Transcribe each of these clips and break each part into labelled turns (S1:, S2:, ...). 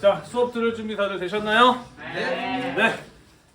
S1: 자, 수업 들을 준비 다들 되셨나요?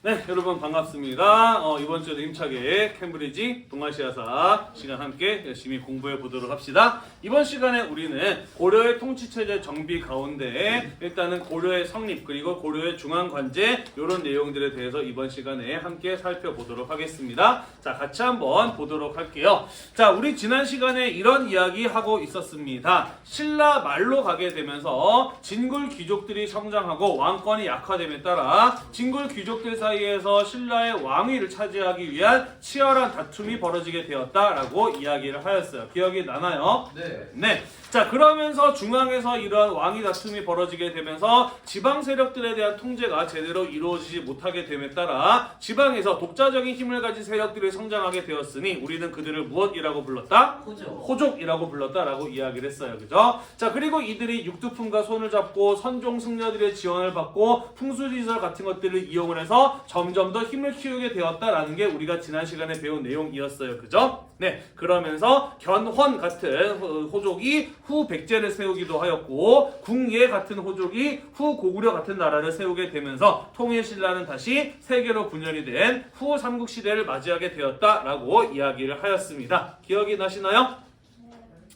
S1: 네, 여러분 반갑습니다. 이번 주에도 힘차게 캠브리지 동아시아사 시간 함께 열심히 공부해 보도록 합시다. 이번 시간에 우리는 고려의 통치체제 정비 가운데 일단은 고려의 성립 그리고 고려의 중앙관제 이런 내용들에 대해서 이번 시간에 함께 살펴보도록 하겠습니다. 자, 같이 한번 보도록 할게요. 자, 우리 지난 시간에 이런 이야기 하고 있었습니다. 신라 말로 가게 되면서 진골 귀족들이 성장하고 왕권이 약화됨에 따라 진골 귀족들 사이에서 신라의 왕위를 차지하기 위한 치열한 다툼이 벌어지게 되었다라고 이야기를 하였어요. 기억이 나나요? 네. 자, 그러면서 중앙에서 이러한 왕위 다툼이 벌어지게 되면서 지방 세력들에 대한 통제가 제대로 이루어지지 못하게 됨에 따라 지방에서 독자적인 힘을 가진 세력들이 성장하게 되었으니 우리는 그들을 무엇이라고 불렀다? 호족이라고 불렀다라고 이야기를 했어요. 그죠? 자, 그리고 이들이 육두품과 손을 잡고 선종 승려들의 지원을 받고 풍수지설 같은 것들을 이용을 해서 점점 더 힘을 키우게 되었다라는 게 우리가 지난 시간에 배운 내용이었어요. 그죠? 네, 그러면서 견훤 같은 호족이 후 백제를 세우기도 하였고 궁예 같은 호족이 후 고구려 같은 나라를 세우게 되면서 통일신라는 다시 세계로 분열이 된 후 삼국시대를 맞이하게 되었다라고 이야기를 하였습니다. 기억이 나시나요?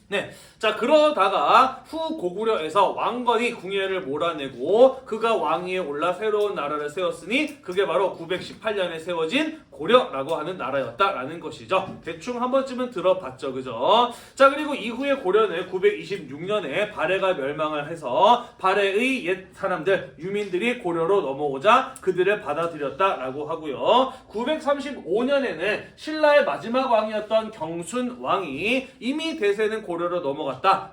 S1: 네. 자, 그러다가 후 고구려에서 왕건이 궁예를 몰아내고 그가 왕위에 올라 새로운 나라를 세웠으니 그게 바로 918년에 세워진 고려라고 하는 나라였다라는 것이죠. 대충 한 번쯤은 들어봤죠. 그죠? 자, 그리고 이후에 고려는 926년에 발해가 멸망을 해서 발해의 옛 사람들, 유민들이 고려로 넘어오자 그들을 받아들였다라고 하고요. 935년에는 신라의 마지막 왕이었던 경순 왕이 이미 대세는 고려로 넘어갔다.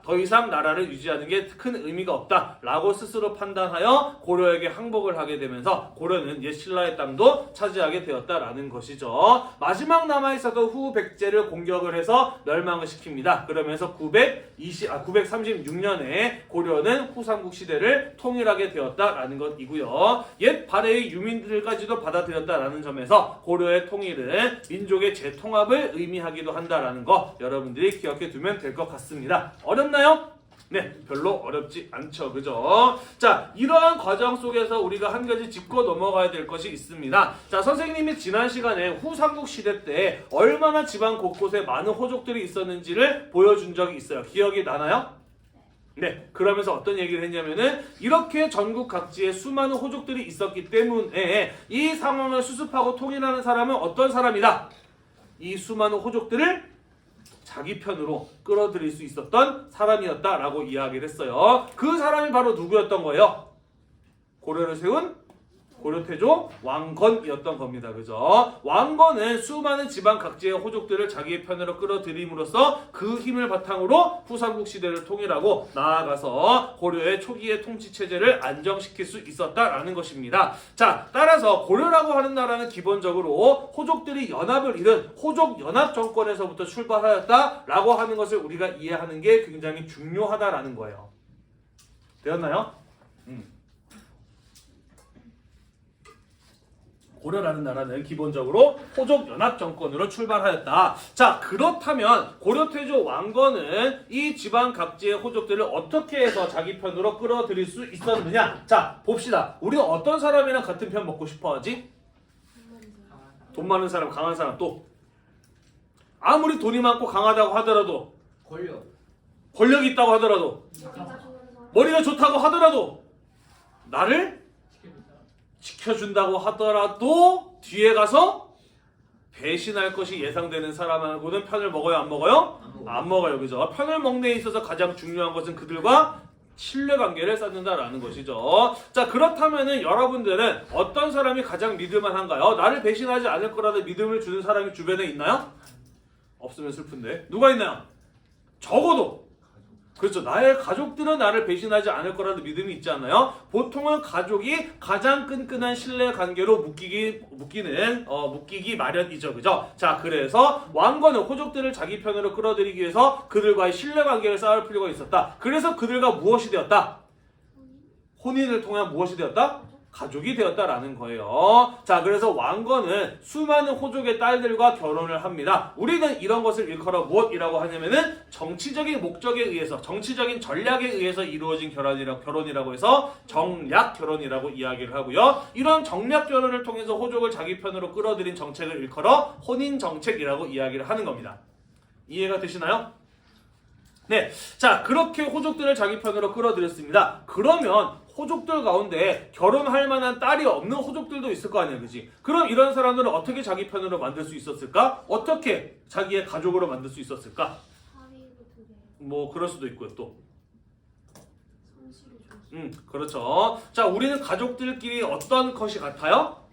S1: 더 이상 나라를 유지하는 게 큰 의미가 없다. 라고 스스로 판단하여 고려에게 항복을 하게 되면서 고려는 옛 신라의 땅도 차지하게 되었다라는 것이죠. 마지막 남아있었던 후 백제를 공격을 해서 멸망을 시킵니다. 그러면서 936년에 고려는 후삼국 시대를 통일하게 되었다라는 것이고요. 옛 발해의 유민들까지도 받아들였다라는 점에서 고려의 통일은 민족의 재통합을 의미하기도 한다라는 거 여러분들이 기억해 두면 될 것 같습니다. 어렵나요? 네, 별로 어렵지 않죠. 그죠? 자, 이러한 과정 속에서 우리가 한 가지 짚고 넘어가야 될 것이 있습니다. 자, 선생님이 지난 시간에 후삼국 시대 때 얼마나 지방 곳곳에 많은 호족들이 있었는지를 보여준 적이 있어요. 기억이 나나요? 네, 그러면서 어떤 얘기를 했냐면은 이렇게 전국 각지에 수많은 호족들이 있었기 때문에 이 상황을 수습하고 통일하는 사람은 어떤 사람이다? 이 수많은 호족들을 자기 편으로 끌어들일 수 있었던 사람이었다라고 이야기를 했어요. 그 사람이 바로 누구였던 거예요? 고려를 세운 고려태조 왕건이었던 겁니다. 그죠? 왕건은 수많은 지방 각지의 호족들을 자기의 편으로 끌어들임으로써 그 힘을 바탕으로 후삼국 시대를 통일하고 나아가서 고려의 초기의 통치체제를 안정시킬 수 있었다라는 것입니다. 자, 따라서 고려라고 하는 나라는 기본적으로 호족들이 연합을 이룬 호족연합 정권에서부터 출발하였다라고 하는 것을 우리가 이해하는 게 굉장히 중요하다라는 거예요. 되었나요? 고려라는 나라는 기본적으로 호족연합 정권으로 출발하였다. 자, 그렇다면 고려태조 왕건은 이 지방 각지의 호족들을 어떻게 해서 자기 편으로 끌어들일 수 있었느냐? 자, 봅시다. 우리가 어떤 사람이랑 같은 편 먹고 싶어 하지? 돈 많은 사람, 강한 사람. 또 아무리 돈이 많고 강하다고 하더라도 권력이 있다고 하더라도 머리가 좋다고 하더라도 나를 지켜준다고 하더라도 뒤에 가서 배신할 것이 예상되는 사람하고는 편을 먹어요? 안 먹어요? 안 먹어요. 그죠? 편을 먹는 데 있어서 가장 중요한 것은 그들과 신뢰관계를 쌓는다라는 것이죠. 자, 그렇다면은 여러분들은 어떤 사람이 가장 믿을만한가요? 나를 배신하지 않을 거라는 믿음을 주는 사람이 주변에 있나요? 없으면 슬픈데. 누가 있나요? 적어도 그렇죠. 나의 가족들은 나를 배신하지 않을 거라는 믿음이 있지 않나요? 보통은 가족이 가장 끈끈한 신뢰 관계로 묶이기 마련이죠. 그죠? 자, 그래서 왕건은 호족들을 자기 편으로 끌어들이기 위해서 그들과의 신뢰 관계를 쌓을 필요가 있었다. 그래서 그들과 무엇이 되었다? 혼인을 통한 무엇이 되었다? 가족이 되었다라는 거예요. 자, 그래서 왕건은 수많은 호족의 딸들과 결혼을 합니다. 우리는 이런 것을 일컬어 무엇이라고 하냐면은 정치적인 목적에 의해서, 정치적인 전략에 의해서 이루어진 결혼이라고 해서 정략 결혼이라고 이야기를 하고요. 이런 정략 결혼을 통해서 호족을 자기 편으로 끌어들인 정책을 일컬어 혼인 정책이라고 이야기를 하는 겁니다. 이해가 되시나요? 네, 자, 그렇게 호족들을 자기 편으로 끌어들였습니다. 그러면 호족들 가운데 결혼할 만한 딸이 없는 호족들도 있을 거 아니야, 그지? 그럼 이런 사람들은 어떻게 자기 편으로 만들 수 있었을까? 어떻게 자기의 가족으로 만들 수 있었을까? 뭐 그럴 수도 있고요, 또. 그렇죠. 자, 우리는 가족들끼리 어떤 것이 같아요?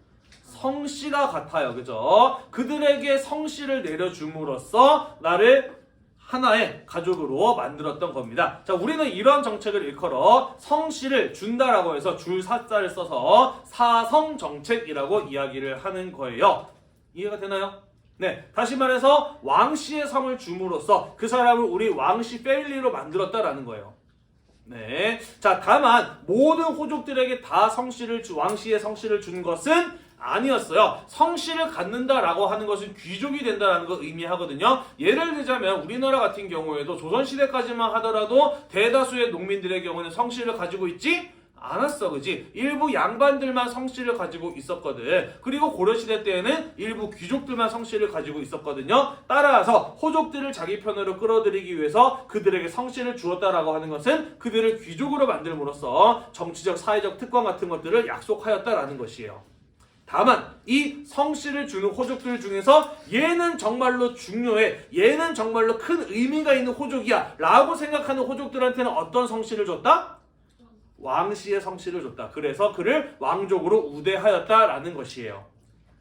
S1: 성씨가 같아요, 그죠? 그들에게 성씨를 내려줌으로써 나를 하나의 가족으로 만들었던 겁니다. 자, 우리는 이런 정책을 일컬어 성씨를 준다라고 해서 줄 사자를 써서 사성정책이라고 이야기를 하는 거예요. 이해가 되나요? 네, 다시 말해서 왕씨의 성을 줌으로써 그 사람을 우리 왕씨 패밀리로 만들었다라는 거예요. 네, 자, 다만 모든 호족들에게 다 왕씨의 성씨를 준 것은 아니었어요. 성씨를 갖는다라고 하는 것은 귀족이 된다라는 걸 의미하거든요. 예를 들자면 우리나라 같은 경우에도 조선시대까지만 하더라도 대다수의 농민들의 경우는 성씨를 가지고 있지 않았어, 그지? 일부 양반들만 성씨를 가지고 있었거든. 그리고 고려시대 때에는 일부 귀족들만 성씨를 가지고 있었거든요. 따라서 호족들을 자기 편으로 끌어들이기 위해서 그들에게 성씨를 주었다라고 하는 것은 그들을 귀족으로 만들므로써 정치적, 사회적 특권 같은 것들을 약속하였다라는 것이에요. 다만 이 성씨를 주는 호족들 중에서 얘는 정말로 중요해, 얘는 정말로 큰 의미가 있는 호족이야 라고 생각하는 호족들한테는 어떤 성씨를 줬다? 왕씨의 성씨를 줬다. 그래서 그를 왕족으로 우대하였다라는 것이에요.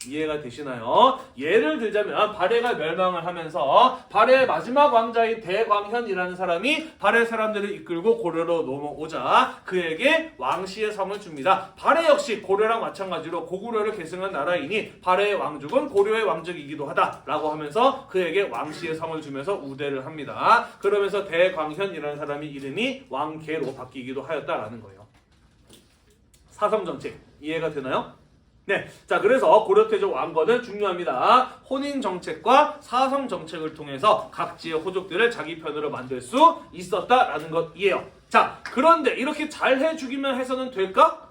S1: 이해가 되시나요? 예를 들자면 발해가 멸망을 하면서 발해의 마지막 왕자인 대광현이라는 사람이 발해 사람들을 이끌고 고려로 넘어오자 그에게 왕씨의 성을 줍니다. 발해 역시 고려랑 마찬가지로 고구려를 계승한 나라이니 발해의 왕족은 고려의 왕족이기도 하다라고 하면서 그에게 왕씨의 성을 주면서 우대를 합니다. 그러면서 대광현이라는 사람이 이름이 왕계로 바뀌기도 하였다라는 거예요. 사성정책 이해가 되나요? 네, 자, 그래서 고려태조 왕건은 중요합니다. 혼인 정책과 사성 정책을 통해서 각지의 호족들을 자기 편으로 만들 수 있었다라는 것이에요. 자, 그런데 이렇게 잘 해주기만 해서는 될까?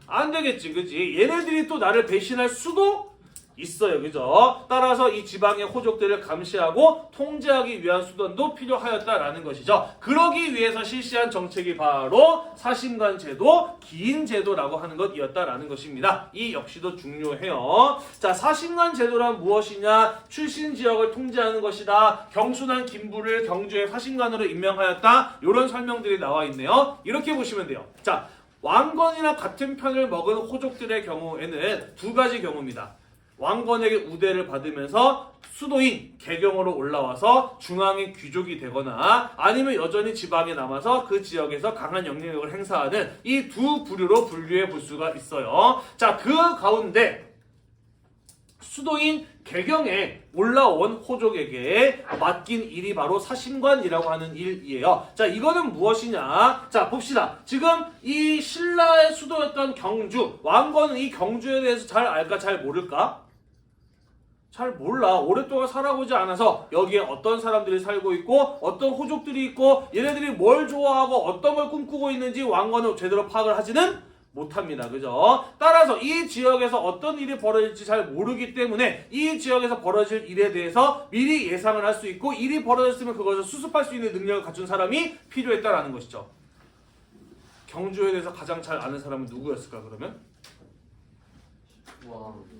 S1: 안 되겠지, 그지? 얘네들이 또 나를 배신할 수도 있어요, 그죠? 따라서 이 지방의 호족들을 감시하고 통제하기 위한 수단도 필요하였다라는 것이죠. 그러기 위해서 실시한 정책이 바로 사신관 제도, 기인 제도라고 하는 것이었다라는 것입니다. 이 역시도 중요해요. 자, 사신관 제도란 무엇이냐? 출신 지역을 통제하는 것이다. 경순한 김부를 경주의 사신관으로 임명하였다. 이런 설명들이 나와 있네요. 이렇게 보시면 돼요. 자, 왕건이나 같은 편을 먹은 호족들의 경우에는 두 가지 경우입니다. 왕건에게 우대를 받으면서 수도인 개경으로 올라와서 중앙의 귀족이 되거나 아니면 여전히 지방에 남아서 그 지역에서 강한 영향력을 행사하는 이 두 부류로 분류해 볼 수가 있어요. 자, 그 가운데 수도인 개경에 올라온 호족에게 맡긴 일이 바로 사신관이라고 하는 일이에요. 자, 이거는 무엇이냐? 자, 봅시다. 지금 이 신라의 수도였던 경주, 왕건은 이 경주에 대해서 잘 알까 잘 모를까? 잘 몰라. 오랫동안 살아보지 않아서 여기에 어떤 사람들이 살고 있고 어떤 호족들이 있고 얘네들이 뭘 좋아하고 어떤 걸 꿈꾸고 있는지 왕건은 제대로 파악을 하지는 못합니다. 그죠? 따라서 이 지역에서 어떤 일이 벌어질지 잘 모르기 때문에 이 지역에서 벌어질 일에 대해서 미리 예상을 할 수 있고 일이 벌어졌으면 그것을 수습할 수 있는 능력을 갖춘 사람이 필요했다라는 것이죠. 경주에 대해서 가장 잘 아는 사람은 누구였을까 그러면?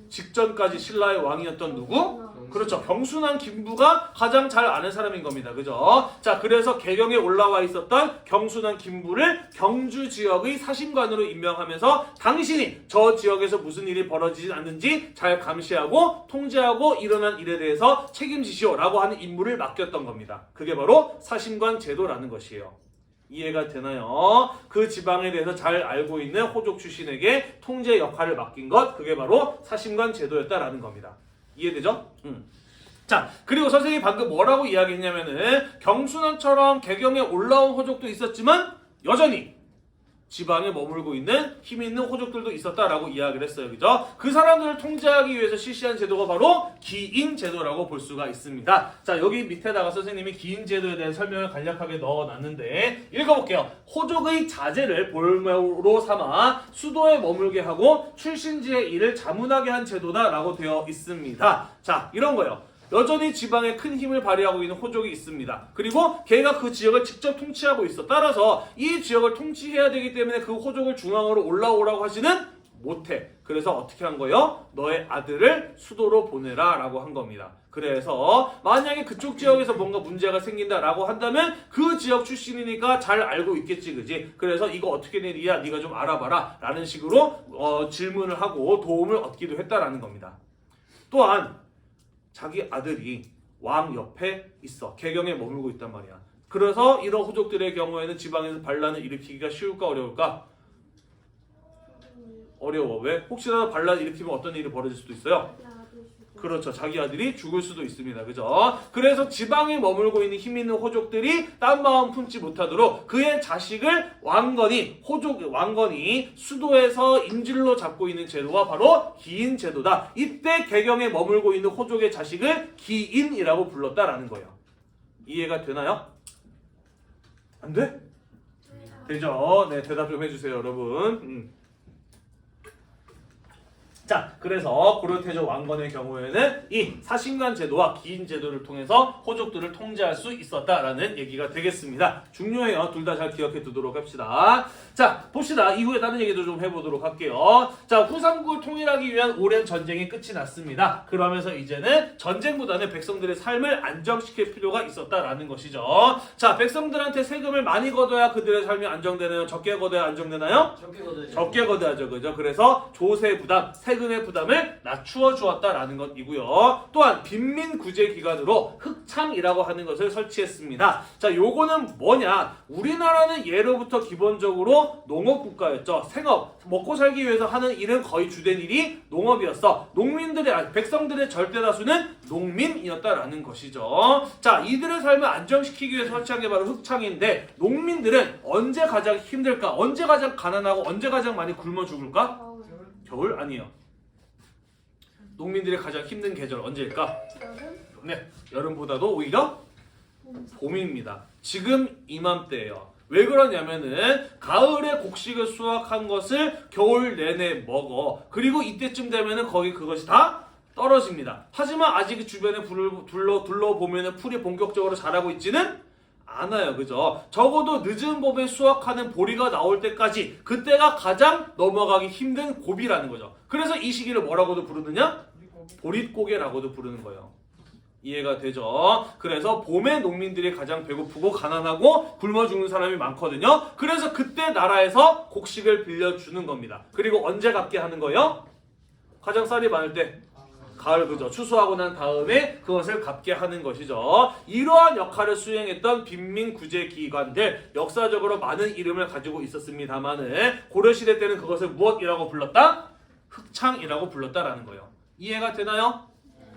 S1: 직전까지 신라의 왕이었던 누구? 그렇죠. 경순한 김부가 가장 잘 아는 사람인 겁니다. 그죠? 자, 그래서 개경에 올라와 있었던 경순한 김부를 경주 지역의 사신관으로 임명하면서 당신이 저 지역에서 무슨 일이 벌어지지 않는지 잘 감시하고 통제하고 일어난 일에 대해서 책임지시오라고 하는 임무를 맡겼던 겁니다. 그게 바로 사신관 제도라는 것이에요. 이해가 되나요? 그 지방에 대해서 잘 알고 있는 호족 출신에게 통제 역할을 맡긴 것, 그게 바로 사신관 제도였다라는 겁니다. 이해되죠? 자, 그리고 선생님이 방금 뭐라고 이야기했냐면은 경순원처럼 개경에 올라온 호족도 있었지만 여전히 지방에 머물고 있는 힘 있는 호족들도 있었다라고 이야기를 했어요. 그죠? 그 사람들을 통제하기 위해서 실시한 제도가 바로 기인 제도라고 볼 수가 있습니다. 자, 여기 밑에다가 선생님이 기인 제도에 대한 설명을 간략하게 넣어놨는데 읽어볼게요. 호족의 자제를 볼모로 삼아 수도에 머물게 하고 출신지의 일을 자문하게 한 제도다라고 되어 있습니다. 자, 이런 거예요. 여전히 지방에 큰 힘을 발휘하고 있는 호족이 있습니다. 그리고 걔가 그 지역을 직접 통치하고 있어. 따라서 이 지역을 통치해야 되기 때문에 그 호족을 중앙으로 올라오라고 하지는 못해. 그래서 어떻게 한 거예요? 너의 아들을 수도로 보내라 라고 한 겁니다. 그래서 만약에 그쪽 지역에서 뭔가 문제가 생긴다라고 한다면 그 지역 출신이니까 잘 알고 있겠지, 그지? 그래서 이거 어떻게 된 일이야? 네가 좀 알아봐라 라는 식으로 질문을 하고 도움을 얻기도 했다라는 겁니다. 또한 자기 아들이 왕 옆에 있어. 개경에 머물고 있단 말이야. 그래서 이런 호족들의 경우에는 지방에서 반란을 일으키기가 쉬울까 어려울까? 어려워. 왜? 혹시라도 반란을 일으키면 어떤 일이 벌어질 수도 있어요? 그렇죠. 자기 아들이 죽을 수도 있습니다. 그죠? 그래서 지방에 머물고 있는 힘 있는 호족들이 딴 마음 품지 못하도록 그의 자식을 왕건이 수도에서 인질로 잡고 있는 제도가 바로 기인 제도다. 이때 개경에 머물고 있는 호족의 자식을 기인이라고 불렀다라는 거예요. 이해가 되나요? 안 돼? 되죠? 네, 대답 좀 해주세요, 여러분. 자, 그래서 고려태조 왕건의 경우에는 이 사신관 제도와 기인 제도를 통해서 호족들을 통제할 수 있었다라는 얘기가 되겠습니다. 중요해요. 둘 다 잘 기억해 두도록 합시다. 자, 봅시다. 이후에 다른 얘기도 좀 해보도록 할게요. 자, 후삼국을 통일하기 위한 오랜 전쟁이 끝이 났습니다. 그러면서 이제는 전쟁보다는 백성들의 삶을 안정시킬 필요가 있었다라는 것이죠. 자, 백성들한테 세금을 많이 걷어야 그들의 삶이 안정되나요? 적게 걷어야 안정되나요? 적게 걷어야죠. 그죠? 그래서 조세 부담, 세금의 부담을 낮추어 주었다라는 것이고요. 또한 빈민 구제 기관으로 흑창이라고 하는 것을 설치했습니다. 자, 요거는 뭐냐? 우리나라는 예로부터 기본적으로 농업 국가였죠. 생업, 먹고 살기 위해서 하는 일은 거의 주된 일이 농업이었어. 백성들의 절대 다수는 농민이었다라는 것이죠. 자, 이들의 삶을 안정시키기 위해서 설치한 게 바로 흑창인데 농민들은 언제 가장 힘들까? 언제 가장 가난하고 언제 가장 많이 굶어 죽을까? 겨울? 아니에요. 농민들이 가장 힘든 계절 언제일까? 네, 여름보다도 오히려 봄입니다. 지금 이맘때예요. 왜 그러냐면은 가을에 곡식을 수확한 것을 겨울 내내 먹어. 그리고 이때쯤 되면은 거기 그것이 다 떨어집니다. 하지만 아직 주변에 둘러보면은 풀이 본격적으로 자라고 있지는 않아요. 그죠? 적어도 늦은 봄에 수확하는 보리가 나올 때까지 그때가 가장 넘어가기 힘든 고비라는 거죠. 그래서 이 시기를 뭐라고도 부르느냐? 보릿고개라고도 부르는 거예요. 이해가 되죠? 그래서 봄에 농민들이 가장 배고프고 가난하고 굶어 죽는 사람이 많거든요. 그래서 그때 나라에서 곡식을 빌려주는 겁니다. 그리고 언제 갚게 하는 거예요? 가장 쌀이 많을 때. 가을, 그죠? 추수하고 난 다음에 그것을 갚게 하는 것이죠. 이러한 역할을 수행했던 빈민 구제 기관들, 역사적으로 많은 이름을 가지고 있었습니다만은 고려시대 때는 그것을 무엇이라고 불렀다? 흑창이라고 불렀다라는 거예요. 이해가 되나요?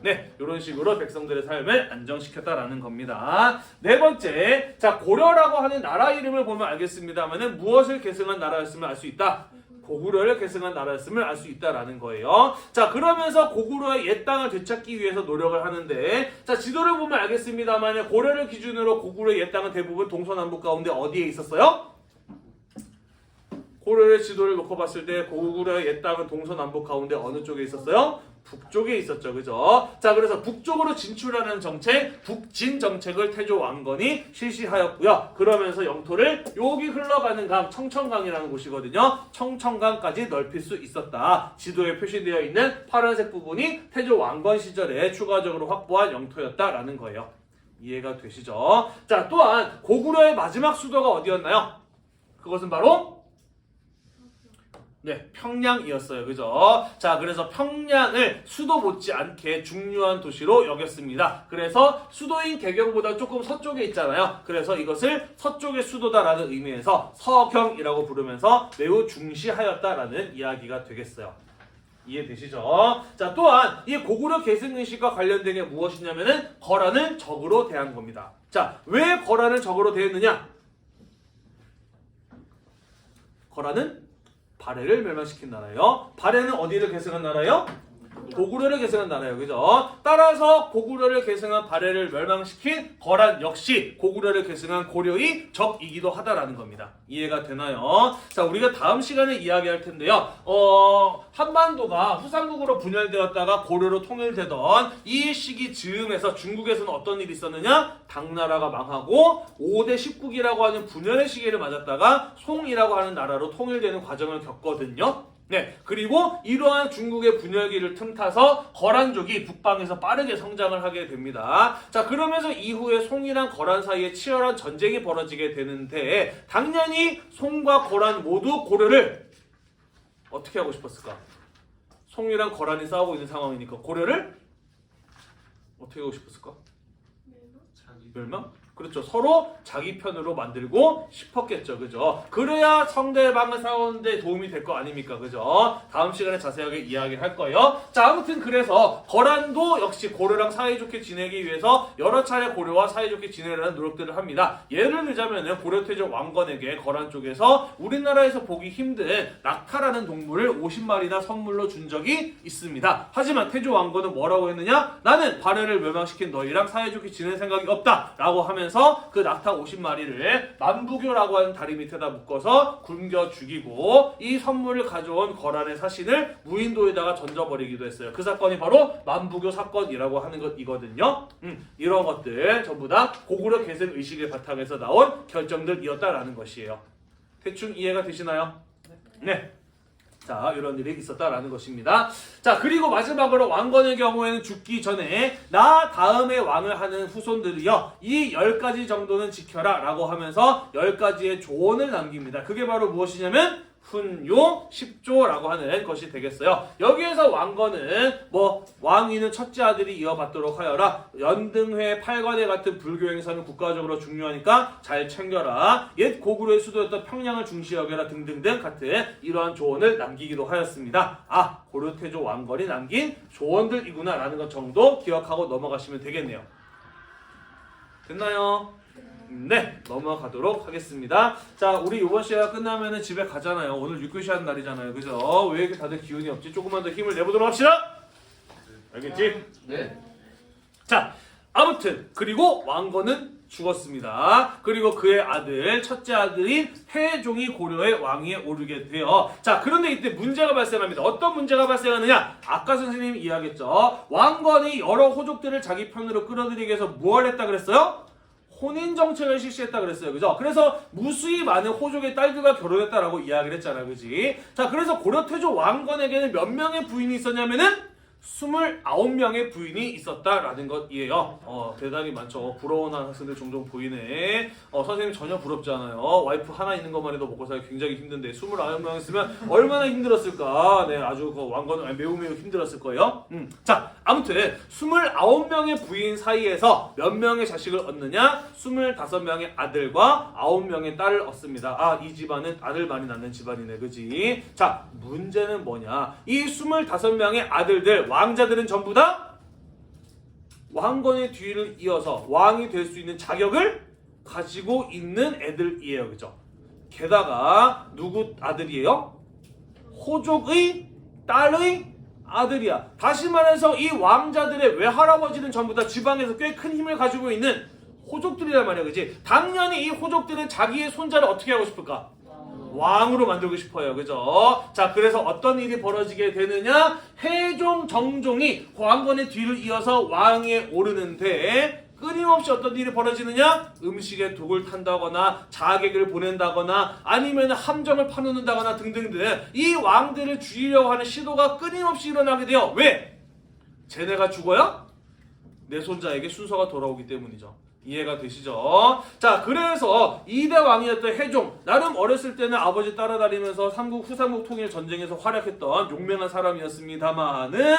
S1: 네, 이런 식으로 백성들의 삶을 안정시켰다라는 겁니다. 네 번째, 자, 고려라고 하는 나라 이름을 보면 알겠습니다만은 무엇을 계승한 나라였음을 알 수 있다? 고구려를 계승한 나라였음을 알 수 있다라는 거예요. 자, 그러면서 고구려의 옛 땅을 되찾기 위해서 노력을 하는데, 자, 지도를 보면 알겠습니다만 고려를 기준으로 고구려의 옛 땅은 대부분 동서남북 가운데 어디에 있었어요? 고려의 지도를 놓고 봤을 때 고구려의 옛 땅은 동서남북 가운데 어느 쪽에 있었어요? 북쪽에 있었죠. 그죠? 자, 그래서 북쪽으로 진출하는 정책, 북진 정책을 태조 왕건이 실시하였고요. 그러면서 영토를 여기 흘러가는 강, 청천강이라는 곳이거든요. 청천강까지 넓힐 수 있었다. 지도에 표시되어 있는 파란색 부분이 태조 왕건 시절에 추가적으로 확보한 영토였다라는 거예요. 이해가 되시죠? 자, 또한 고구려의 마지막 수도가 어디였나요? 그것은 바로 네, 평양이었어요. 그죠? 자, 그래서 평양을 수도 못지않게 중요한 도시로 여겼습니다. 그래서 수도인 개경보다 조금 서쪽에 있잖아요. 그래서 이것을 서쪽의 수도다라는 의미에서 서경이라고 부르면서 매우 중시하였다라는 이야기가 되겠어요. 이해되시죠? 자, 또한 이 고구려 계승의식과 관련된 게 무엇이냐면은 거란을 적으로 대한 겁니다. 자, 왜 거란을 적으로 대했느냐? 거란은 발해를 멸망시킨 나라예요. 발해는 어디를 계승한 나라예요? 고구려를 계승한 나라예요. 그죠? 따라서 고구려를 계승한 발해를 멸망시킨 거란 역시 고구려를 계승한 고려의 적이기도 하다라는 겁니다. 이해가 되나요? 자, 우리가 다음 시간에 이야기할 텐데요. 한반도가 후삼국으로 분열되었다가 고려로 통일되던 이 시기 즈음에서 중국에서는 어떤 일이 있었느냐? 당나라가 망하고 5대 10국이라고 하는 분열의 시기를 맞았다가 송이라고 하는 나라로 통일되는 과정을 겪거든요. 네, 그리고 이러한 중국의 분열기를 틈타서 거란족이 북방에서 빠르게 성장을 하게 됩니다. 자, 그러면서 이후에 송이랑 거란 사이에 치열한 전쟁이 벌어지게 되는데 당연히 송과 거란 모두 고려를 어떻게 하고 싶었을까? 송이랑 거란이 싸우고 있는 상황이니까 고려를 어떻게 하고 싶었을까? 멸망? 그렇죠. 서로 자기 편으로 만들고 싶었겠죠. 그죠? 그래야 상대방을 싸우는데 도움이 될 거 아닙니까? 그죠? 다음 시간에 자세하게 이야기를 할 거예요. 자, 아무튼 그래서 거란도 역시 고려랑 사이좋게 지내기 위해서 여러 차례 고려와 사이좋게 지내려는 노력들을 합니다. 예를 들자면 고려태조 왕건에게 거란 쪽에서 우리나라에서 보기 힘든 낙타라는 동물을 50마리나 선물로 준 적이 있습니다. 하지만 태조 왕건은 뭐라고 했느냐? 나는 발해를 멸망시킨 너희랑 사이좋게 지낼 생각이 없다 라고 하면서 그 낙타 50마리를 만부교라고 하는 다리 밑에다 묶어서 굶겨 죽이고 이 선물을 가져온 거란의 사신을 무인도에다가 던져버리기도 했어요. 그 사건이 바로 만부교 사건이라고 하는 것이거든요. 이런 것들 전부 다 고구려 계승 의식의 바탕에서 나온 결정들이었다라는 것이에요. 대충 이해가 되시나요? 네. 자, 이런 일이 있었다라는 것입니다. 자, 그리고 마지막으로 왕건의 경우에는 죽기 전에 나 다음에 왕을 하는 후손들이여 이 10가지 정도는 지켜라 라고 하면서 10가지의 조언을 남깁니다. 그게 바로 무엇이냐면 훈요 10조라고 하는 것이 되겠어요. 여기에서 왕건은 왕위는 첫째 아들이 이어받도록 하여라. 연등회 8관에 같은 불교 행사는 국가적으로 중요하니까 잘 챙겨라. 옛 고구려의 수도였던 평양을 중시 여겨라 등등등 같은 이러한 조언을 남기기도 하였습니다. 아, 고려태조 왕건이 남긴 조언들이구나 라는 것 정도 기억하고 넘어가시면 되겠네요. 됐나요? 네, 넘어가도록 하겠습니다. 자, 우리 이번 시간 끝나면은 집에 가잖아요. 오늘 6교시 하는 날이잖아요. 그죠? 왜 이렇게 다들 기운이 없지? 조금만 더 힘을 내보도록 합시다! 알겠지?
S2: 네.
S1: 자, 아무튼 그리고 왕건은 죽었습니다. 그리고 그의 아들, 첫째 아들인 해종이 고려의 왕위에 오르게 돼요. 자, 그런데 이때 문제가 발생합니다. 어떤 문제가 발생하느냐? 아까 선생님이 이야기했죠. 왕건이 여러 호족들을 자기 편으로 끌어들이기 위해서 뭘 했다 그랬어요? 혼인 정책을 실시했다 그랬어요. 그죠? 그래서 무수히 많은 호족의 딸들과 결혼했다라고 이야기를 했잖아요. 그지? 자, 그래서 고려태조 왕건에게는 몇 명의 부인이 있었냐면은 29명의 부인이 있었다라는 것이에요. 대단히 많죠. 부러운 학생들 종종 보이네. 선생님 전혀 부럽지 않아요. 와이프 하나 있는 것만 해도 먹고 살기 굉장히 힘든데 29명 있으면 얼마나 힘들었을까. 네, 아주 그 왕건은 매우 힘들었을 거예요. 자, 아무튼 29명의 부인 사이에서 몇 명의 자식을 얻느냐? 25명의 아들과 9명의 딸을 얻습니다. 아, 이 집안은 아들 많이 낳는 집안이네. 그지? 자, 문제는 뭐냐? 이 25명의 아들들 왕자들은 전부 다 왕건의 뒤를 이어서 왕이 될 수 있는 자격을 가지고 있는 애들이에요. 그죠? 게다가 누구 아들이에요? 호족의 딸의 아들이야. 다시 말해서 이 왕자들의 외할아버지는 전부 다 지방에서 꽤 큰 힘을 가지고 있는 호족들이란 말이야. 그지? 당연히 이 호족들은 자기의 손자를 어떻게 하고 싶을까? 왕으로 만들고 싶어요. 그죠? 자, 그래서 어떤 일이 벌어지게 되느냐? 해종, 정종이 왕건의 뒤를 이어서 왕위에 오르는데 끊임없이 어떤 일이 벌어지느냐? 음식에 독을 탄다거나 자객을 보낸다거나 아니면 함정을 파놓는다거나 등등등 이 왕들을 죽이려고 하는 시도가 끊임없이 일어나게 돼요. 왜? 쟤네가 죽어야 내 손자에게 순서가 돌아오기 때문이죠. 이해가 되시죠? 자, 그래서 2대 왕이었던 해종, 나름 어렸을 때는 아버지 따라다니면서 후삼국 통일 전쟁에서 활약했던 용맹한 사람이었습니다만은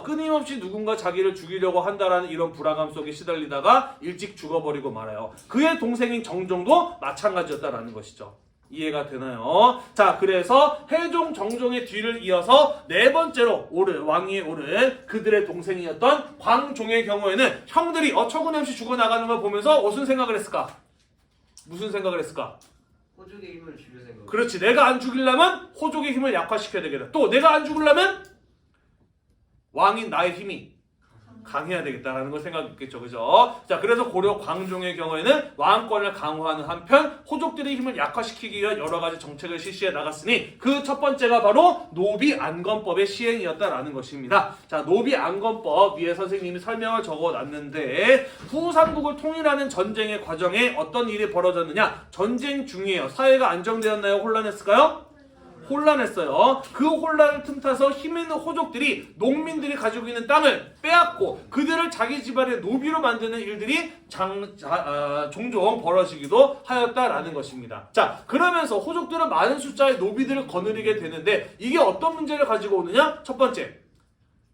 S1: 끊임없이 누군가 자기를 죽이려고 한다라는 이런 불안감 속에 시달리다가 일찍 죽어버리고 말아요. 그의 동생인 정종도 마찬가지였다라는 것이죠. 이해가 되나요? 자, 그래서 해종, 정종의 뒤를 이어서 네 번째로 왕위에 오른 그들의 동생이었던 광종의 경우에는 형들이 어처구니없이 죽어나가는 걸 보면서 무슨 생각을 했을까? 무슨 생각을 했을까?
S2: 호족의 힘을 줄여서
S1: 그렇지. 내가 안 죽이려면 호족의 힘을 약화시켜야 되겠다. 또 내가 안 죽으려면 왕인 나의 힘이 강해야 되겠다라는 걸 생각했겠죠. 그죠? 자, 그래서 고려 광종의 경우에는 왕권을 강화하는 한편 호족들의 힘을 약화시키기 위한 여러 가지 정책을 실시해 나갔으니 그 첫 번째가 바로 노비안건법의 시행이었다라는 것입니다. 자, 노비안건법 위에 선생님이 설명을 적어놨는데 후삼국을 통일하는 전쟁의 과정에 어떤 일이 벌어졌느냐? 전쟁 중이에요. 사회가 안정되었나요? 혼란했을까요? 혼란했어요. 그 혼란을 틈타서 힘 있는 호족들이 농민들이 가지고 있는 땅을 빼앗고 그들을 자기 집안의 노비로 만드는 일들이 종종 벌어지기도 하였다라는 것입니다. 자, 그러면서 호족들은 많은 숫자의 노비들을 거느리게 되는데 이게 어떤 문제를 가지고 오느냐? 첫 번째,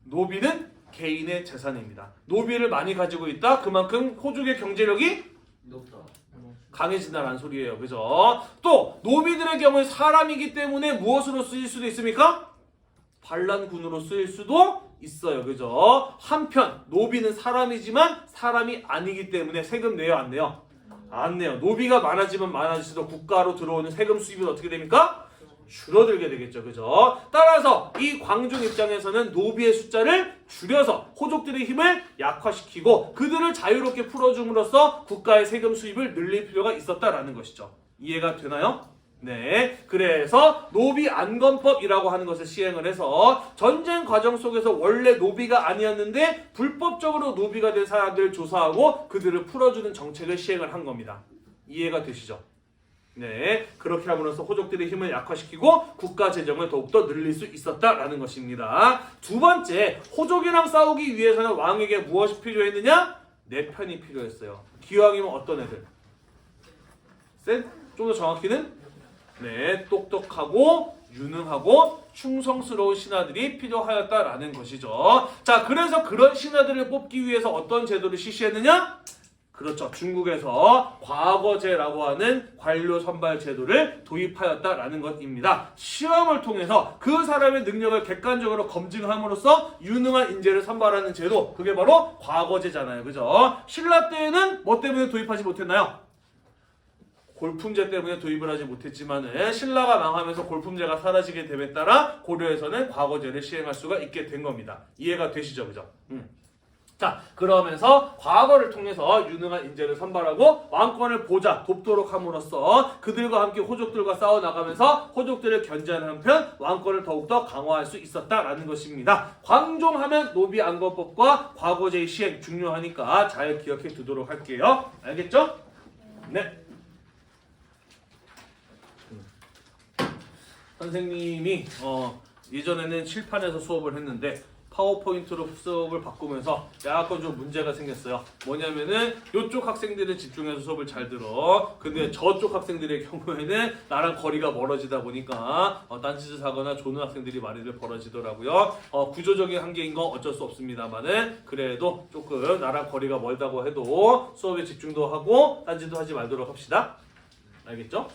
S1: 노비는 개인의 재산입니다. 노비를 많이 가지고 있다. 그만큼 호족의 경제력이
S2: 높다.
S1: 강해진다는 소리예요. 그죠? 또 노비들의 경우에 사람이기 때문에 무엇으로 쓰일 수도 있습니까? 반란군으로 쓰일 수도 있어요. 그죠? 한편 노비는 사람이지만 사람이 아니기 때문에 세금 내요? 안 내요? 안 내요. 노비가 많아지면 많아질수록 국가로 들어오는 세금 수입은 어떻게 됩니까? 줄어들게 되겠죠. 그죠? 따라서 이 광종 입장에서는 노비의 숫자를 줄여서 호족들의 힘을 약화시키고 그들을 자유롭게 풀어줌으로써 국가의 세금 수입을 늘릴 필요가 있었다라는 것이죠. 이해가 되나요? 네. 그래서 노비안건법이라고 하는 것을 시행을 해서 전쟁 과정 속에서 원래 노비가 아니었는데 불법적으로 노비가 된 사람들을 조사하고 그들을 풀어주는 정책을 시행을 한 겁니다. 이해가 되시죠? 네, 그렇게 함으로써 호족들의 힘을 약화시키고 국가 재정을 더욱더 늘릴 수 있었다라는 것입니다. 두 번째, 호족이랑 싸우기 위해서는 왕에게 무엇이 필요했느냐? 내 편이 필요했어요. 기왕이면 어떤 애들? 좀 더 정확히는 네, 똑똑하고 유능하고 충성스러운 신하들이 필요하였다라는 것이죠. 자, 그래서 그런 신하들을 뽑기 위해서 어떤 제도를 실시했느냐? 그렇죠. 중국에서 과거제라고 하는 관료 선발 제도를 도입하였다라는 것입니다. 시험을 통해서 그 사람의 능력을 객관적으로 검증함으로써 유능한 인재를 선발하는 제도, 그게 바로 과거제잖아요. 그죠? 신라 때에는 뭐 때문에 도입하지 못했나요? 골품제 때문에 도입을 하지 못했지만 신라가 망하면서 골품제가 사라지게 됨에 따라 고려에서는 과거제를 시행할 수가 있게 된 겁니다. 이해가 되시죠? 그죠? 자, 그러면서 과거를 통해서 유능한 인재를 선발하고 왕권을 돕도록 함으로써 그들과 함께 호족들과 싸워나가면서 호족들을 견제하는 한편 왕권을 더욱더 강화할 수 있었다라는 것입니다. 광종하면 노비안건법과 과거제의 시행 중요하니까 잘 기억해 두도록 할게요. 알겠죠? 네. 선생님이 예전에는 칠판에서 수업을 했는데 파워포인트로 수업을 바꾸면서 약간 좀 문제가 생겼어요. 뭐냐면은 이쪽 학생들은 집중해서 수업을 잘 들어. 근데 저쪽 학생들의 경우에는 나랑 거리가 멀어지다 보니까 딴짓을 하거나 조는 학생들이 많이들 벌어지더라고요. 구조적인 한계인 건 어쩔 수 없습니다만은 그래도 조금 나랑 거리가 멀다고 해도 수업에 집중도 하고 딴짓도 하지 말도록 합시다. 알겠죠?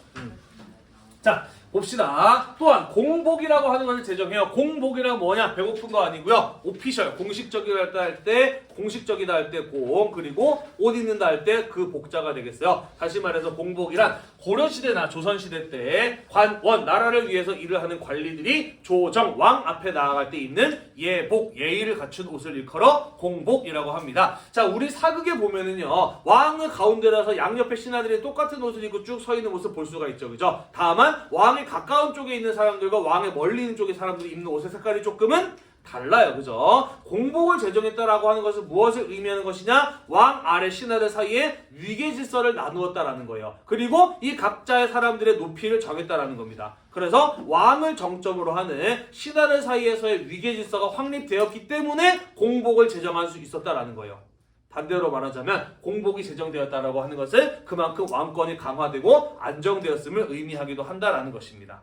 S1: 자, 봅시다. 또한 공복이라고 하는 것을 제정해요. 공복이란 뭐냐? 배고픈 거 아니고요. 오피셜, 공식적이다 할 때 공식적이다 할 때 공, 그리고 옷 입는다 할 때 그 복자가 되겠어요. 다시 말해서 공복이란 고려시대나 조선시대 때 관원, 나라를 위해서 일을 하는 관리들이 조정, 왕 앞에 나아갈 때 입는 예복, 예의를 갖춘 옷을 일컬어 공복이라고 합니다. 자, 우리 사극에 보면은요, 왕을 가운데라서 양옆에 신하들이 똑같은 옷을 입고 쭉 서 있는 모습 볼 수가 있죠. 그죠? 다만 왕의 가까운 쪽에 있는 사람들과 왕의 멀리 있는 쪽의 사람들이 입는 옷의 색깔이 조금은 달라요. 그죠? 공복을 제정했다라고 하는 것은 무엇을 의미하는 것이냐? 왕 아래 신하들 사이에 위계 질서를 나누었다라는 거예요. 그리고 이 각자의 사람들의 높이를 정했다라는 겁니다. 그래서 왕을 정점으로 하는 신하들 사이에서의 위계 질서가 확립되었기 때문에 공복을 제정할 수 있었다라는 거예요. 반대로 말하자면 공복이 제정되었다라고 하는 것은 그만큼 왕권이 강화되고 안정되었음을 의미하기도 한다라는 것입니다.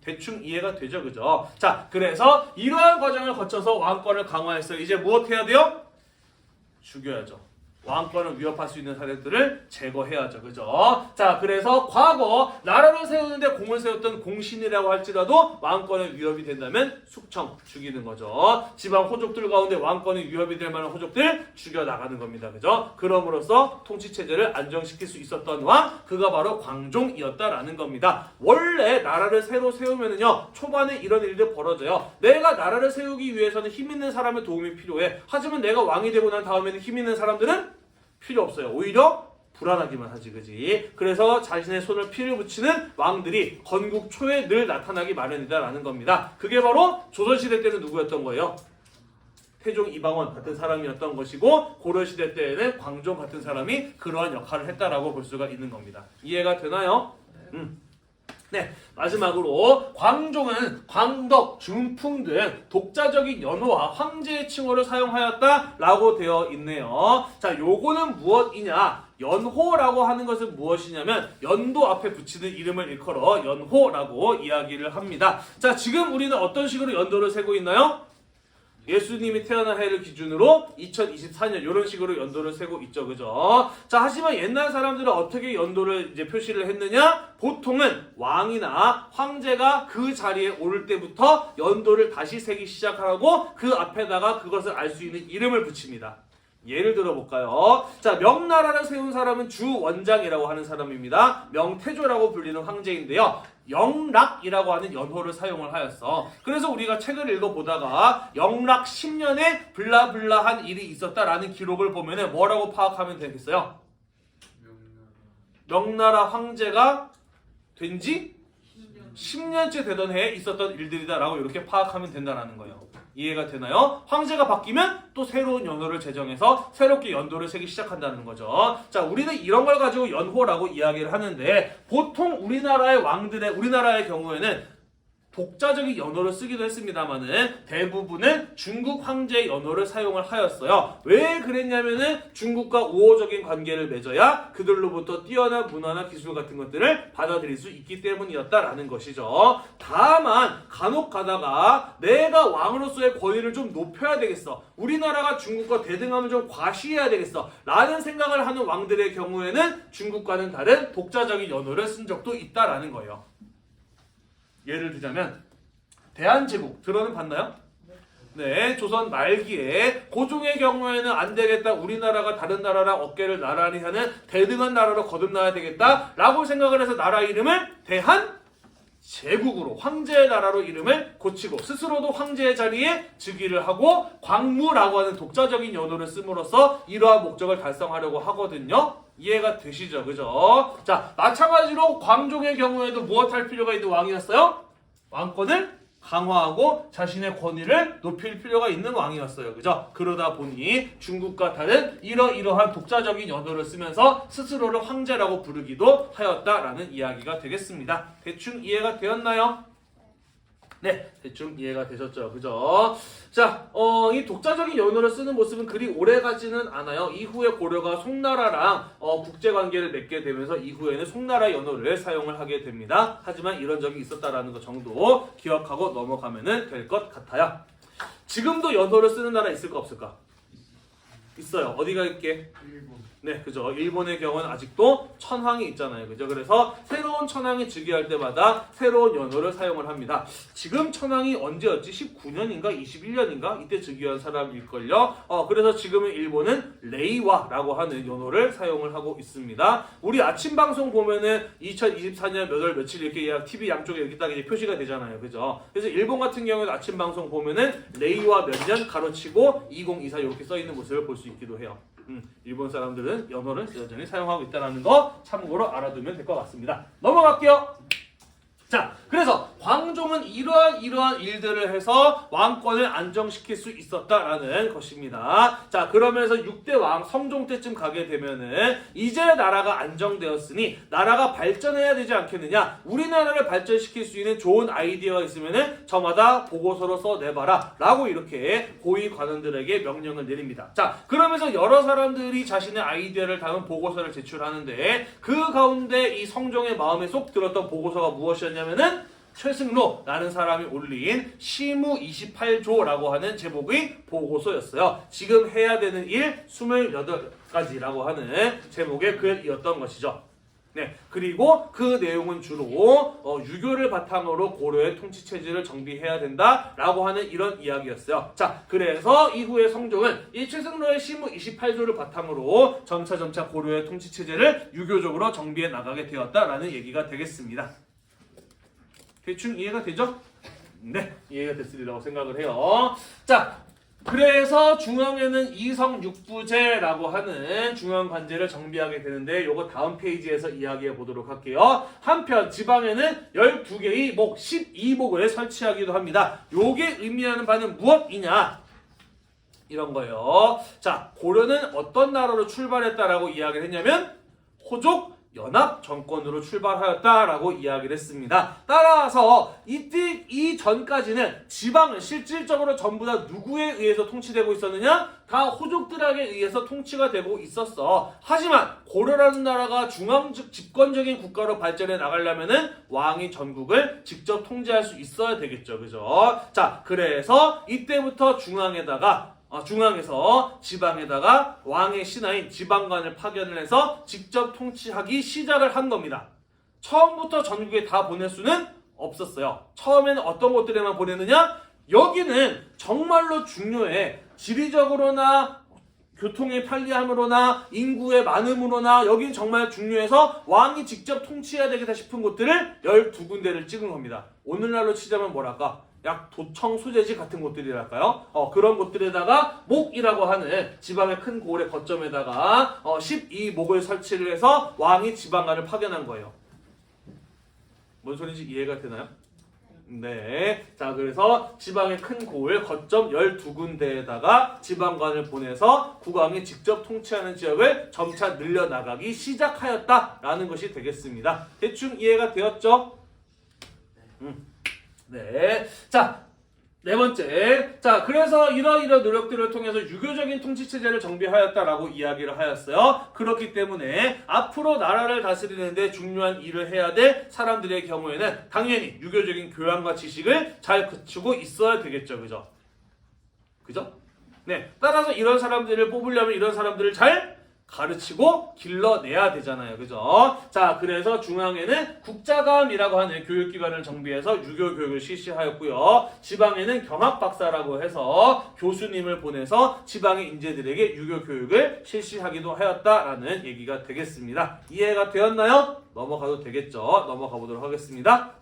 S1: 대충 이해가 되죠, 그죠? 자, 그래서 이러한 과정을 거쳐서 왕권을 강화했어요. 이제 무엇 해야 돼요? 죽여야죠. 왕권을 위협할 수 있는 사람들을 제거해야죠. 그죠? 자, 그래서 과거 나라를 세우는데 공을 세웠던 공신이라고 할지라도 왕권의 위협이 된다면 숙청, 죽이는 거죠. 지방 호족들 가운데 왕권의 위협이 될 만한 호족들 죽여나가는 겁니다. 그죠? 그럼으로써 통치체제를 안정시킬 수 있었던 왕, 그가 바로 광종이었다라는 겁니다. 원래 나라를 새로 세우면은요, 초반에 이런 일들 벌어져요. 내가 나라를 세우기 위해서는 힘 있는 사람의 도움이 필요해. 하지만 내가 왕이 되고 난 다음에는 힘 있는 사람들은 필요 없어요. 오히려 불안하기만 하지, 그지? 그래서 자신의 손을 피를 붙이는 왕들이 건국 초에 늘 나타나기 마련이다라는 겁니다. 그게 바로 조선시대 때는 누구였던 거예요? 태종 이방원 같은 사람이었던 것이고, 고려시대 때에는 광종 같은 사람이 그러한 역할을 했다라고 볼 수가 있는 겁니다. 이해가 되나요? 네, 마지막으로 광종은 광덕, 중풍 등 독자적인 연호와 황제의 칭호를 사용하였다라고 되어 있네요. 자, 요거는 무엇이냐? 연호라고 하는 것은 무엇이냐면 연도 앞에 붙이는 이름을 일컬어 연호라고 이야기를 합니다. 자, 지금 우리는 어떤 식으로 연도를 세고 있나요? 예수님이 태어난 해를 기준으로 2024년 이런 식으로 연도를 세고 있죠. 그죠? 자, 하지만 옛날 사람들은 어떻게 연도를 이제 표시를 했느냐? 보통은 왕이나 황제가 그 자리에 오를 때부터 연도를 다시 세기 시작하고 그 앞에다가 그것을 알 수 있는 이름을 붙입니다. 예를 들어볼까요? 자, 명나라를 세운 사람은 주원장이라고 하는 사람입니다. 명태조라고 불리는 황제인데요. 영락이라고 하는 연호를 사용을 하였어. 그래서 우리가 책을 읽어보다가 영락 10년에 블라블라한 일이 있었다라는 기록을 보면 뭐라고 파악하면 되겠어요? 명나라 황제가 된 지 10년째 되던 해에 있었던 일들이다라고 이렇게 파악하면 된다는 거예요. 이해가 되나요? 황제가 바뀌면 또 새로운 연호를 제정해서 새롭게 연도를 세기 시작한다는 거죠. 자, 우리는 이런 걸 가지고 연호라고 이야기를 하는데, 보통 우리나라의 경우에는 독자적인 연호를 쓰기도 했습니다만은 대부분은 중국 황제의 연호를 사용을 하였어요. 왜 그랬냐면은 중국과 우호적인 관계를 맺어야 그들로부터 뛰어난 문화나 기술 같은 것들을 받아들일 수 있기 때문이었다라는 것이죠. 다만 간혹 가다가 내가 왕으로서의 권위를 좀 높여야 되겠어, 우리나라가 중국과 대등함을 좀 과시해야 되겠어 라는 생각을 하는 왕들의 경우에는 중국과는 다른 독자적인 연호를 쓴 적도 있다라는 거예요. 예를 들자면 대한제국 들어는 봤나요? 네, 조선 말기에 고종의 경우에는 안 되겠다, 우리나라가 다른 나라랑 어깨를 나란히 하는 대등한 나라로 거듭나야 되겠다라고 생각을 해서 나라 이름을 대한제국으로, 황제의 나라로 이름을 고치고 스스로도 황제의 자리에 즉위를 하고 광무라고 하는 독자적인 연호를 씀으로써 이러한 목적을 달성하려고 하거든요. 이해가 되시죠? 그죠? 자, 마찬가지로 광종의 경우에도 무엇할 필요가 있는 왕이었어요? 왕권을 강화하고 자신의 권위를 높일 필요가 있는 왕이었어요. 그죠? 그러다 보니 중국과 다른 이러이러한 독자적인 연호를 쓰면서 스스로를 황제라고 부르기도 하였다라는 이야기가 되겠습니다. 대충 이해가 되었나요? 네, 대충 이해가 되셨죠? 그죠? 자, 이 독자적인 연호를 쓰는 모습은 그리 오래가지는 않아요. 이후에 고려가 송나라랑 국제관계를 맺게 되면서 이후에는 송나라 연호를 사용을 하게 됩니다. 하지만 이런 적이 있었다라는 것 정도 기억하고 넘어가면 될 것 같아요. 지금도 연호를 쓰는 나라 있을까 없을까? 있어요. 어디가 있게? 일본. 네, 그죠. 일본의 경우는 아직도 천황이 있잖아요. 그죠. 그래서 새로운 천황이 즉위할 때마다 새로운 연호를 사용을 합니다. 지금 천황이 언제였지? 19년인가? 21년인가? 이때 즉위한 사람일걸요. 그래서 지금은 일본은 레이와라고 하는 연호를 사용을 하고 있습니다. 우리 아침 방송 보면은 2024년 몇 월 며칠 이렇게 TV 양쪽에 이렇게 딱 이제 표시가 되잖아요. 그죠. 그래서 일본 같은 경우에도 아침 방송 보면은 레이와 몇 년 가로치고 2024 이렇게 써 있는 모습을 볼 수 있기도 해요. 일본 사람들은 연호를 여전히 사용하고 있다는 거 참고로 알아두면 될 것 같습니다. 넘어갈게요. 자, 그래서 광종은 이러한 일들을 해서 왕권을 안정시킬 수 있었다라는 것입니다. 자, 그러면서 6대 왕 성종 때쯤 가게 되면은 이제 나라가 안정되었으니 나라가 발전해야 되지 않겠느냐, 우리나라를 발전시킬 수 있는 좋은 아이디어가 있으면은 저마다 보고서로 써내봐라 라고 이렇게 고위 관원들에게 명령을 내립니다. 자, 그러면서 여러 사람들이 자신의 아이디어를 담은 보고서를 제출하는데 그 가운데 이 성종의 마음에 쏙 들었던 보고서가 무엇이었냐면은 최승로라는 사람이 올린 시무 28조라고 하는 제목의 보고서였어요. 지금 해야 되는 일 28가지라고 하는 제목의 글이었던 것이죠. 네, 그리고 그 내용은 주로 유교를 바탕으로 고려의 통치 체제를 정비해야 된다라고 하는 이런 이야기였어요. 자, 그래서 이후의 성종은 이 최승로의 시무 28조를 바탕으로 점차 고려의 통치 체제를 유교적으로 정비해 나가게 되었다라는 얘기가 되겠습니다. 대충 이해가 되죠? 네, 이해가 됐으리라고 생각을 해요. 자, 그래서 중앙에는 이성육부제라고 하는 중앙 관제를 정비하게 되는데 요거 다음 페이지에서 이야기해 보도록 할게요. 한편 지방에는 12개의 목 12목을 설치하기도 합니다. 요게 의미하는 바는 무엇이냐? 이런 거예요. 자, 고려는 어떤 나라로 출발했다라고 이야기를 했냐면 호족 연합 정권으로 출발하였다라고 이야기를 했습니다. 따라서 이 전까지는 지방은 실질적으로 전부 다 누구에 의해서 통치되고 있었느냐? 다 호족들에게 의해서 통치가 되고 있었어. 하지만 고려라는 나라가 중앙적 집권적인 국가로 발전해 나가려면은 왕이 전국을 직접 통제할 수 있어야 되겠죠. 그죠? 자, 그래서 이때부터 중앙에서 지방에다가 왕의 신하인 지방관을 파견을 해서 직접 통치하기 시작을 한 겁니다. 처음부터 전국에 다 보낼 수는 없었어요. 처음에는 어떤 곳들에만 보내느냐? 여기는 정말로 중요해. 지리적으로나 교통의 편리함으로나 인구의 많음으로나 여기는 정말 중요해서 왕이 직접 통치해야 되겠다 싶은 곳들을 12군데를 찍은 겁니다. 오늘날로 치자면 뭐랄까? 약 도청 소재지 같은 곳들이랄까요? 그런 곳들에다가 목이라고 하는 지방의 큰 고을의 거점에다가 12목을 설치를 해서 왕이 지방관을 파견한 거예요. 뭔 소리인지 이해가 되나요? 네. 자, 그래서 지방의 큰 고을 거점 12군데에다가 지방관을 보내서 국왕이 직접 통치하는 지역을 점차 늘려나가기 시작하였다라는 것이 되겠습니다. 대충 이해가 되었죠? 네. 자, 네 번째. 자, 그래서 이러한 노력들을 통해서 유교적인 통치체제를 정비하였다라고 이야기를 하였어요. 그렇기 때문에 앞으로 나라를 다스리는데 중요한 일을 해야 될 사람들의 경우에는 당연히 유교적인 교양과 지식을 잘 갖추고 있어야 되겠죠. 그죠? 그죠? 네. 따라서 이런 사람들을 뽑으려면 이런 사람들을 잘 가르치고 길러내야 되잖아요. 그죠? 자, 그래서 중앙에는 국자감이라고 하는 교육기관을 정비해서 유교 교육을 실시하였고요. 지방에는 경학박사라고 해서 교수님을 보내서 지방의 인재들에게 유교 교육을 실시하기도 하였다라는 얘기가 되겠습니다. 이해가 되었나요? 넘어가도 되겠죠? 넘어가 보도록 하겠습니다.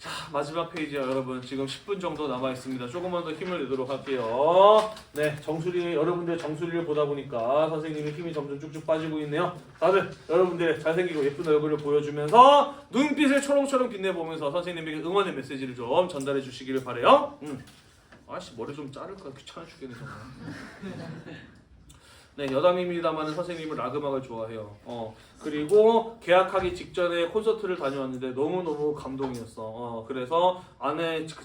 S1: 자, 마지막 페이지요, 여러분. 지금 10분 정도 남아있습니다. 조금만 더 힘을 내도록 할게요. 네, 여러분들 정수리를 보다 보니까 선생님의 힘이 점점 쭉쭉 빠지고 있네요. 다들 여러분들의 잘생기고 예쁜 얼굴을 보여주면서 눈빛을 초롱초롱 빛내보면서 선생님에게 응원의 메시지를 좀 전달해 주시기를 바라요. 아씨, 머리 좀 자를까? 귀찮아 죽겠네, 정말. 네, 여담입니다만 선생님은 락 음악을 좋아해요. 그리고 계약하기 직전에 콘서트를 다녀왔는데 너무너무 감동이었어. 그래서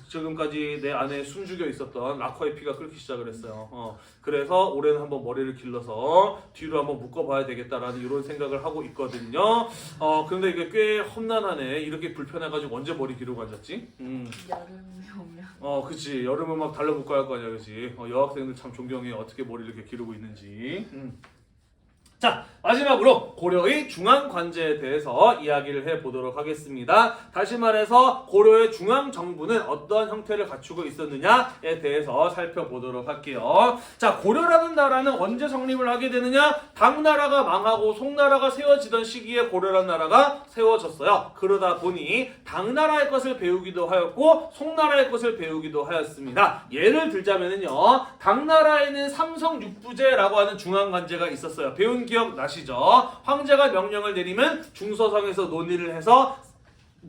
S1: 지금까지 내 안에 숨죽여 있었던 락커의 피가 끓기 시작을 했어요. 그래서 올해는 한번 머리를 길러서 뒤로 한번 묶어봐야 되겠다라는 이런 생각을 하고 있거든요. 근데 이게 꽤 험난하네. 이렇게 불편해가지고 언제 머리 기르고 앉았지?
S2: 여름이 오면.
S1: 그치. 여름은 막 달라붙고 할 거 아니야, 그치? 여학생들 참 존경해. 어떻게 머리를 이렇게 기르고 있는지. 자, 마지막으로 고려의 중앙관제에 대해서 이야기를 해보도록 하겠습니다. 다시 말해서 고려의 중앙정부는 어떤 형태를 갖추고 있었느냐에 대해서 살펴보도록 할게요. 자, 고려라는 나라는 언제 성립을 하게 되느냐? 당나라가 망하고 송나라가 세워지던 시기에 고려라는 나라가 세워졌어요. 그러다 보니 당나라의 것을 배우기도 하였고 송나라의 것을 배우기도 하였습니다. 예를 들자면요, 당나라에는 삼성육부제라고 하는 중앙관제가 있었어요. 배운 기억 나시죠? 황제가 명령을 내리면 중서성에서 논의를 해서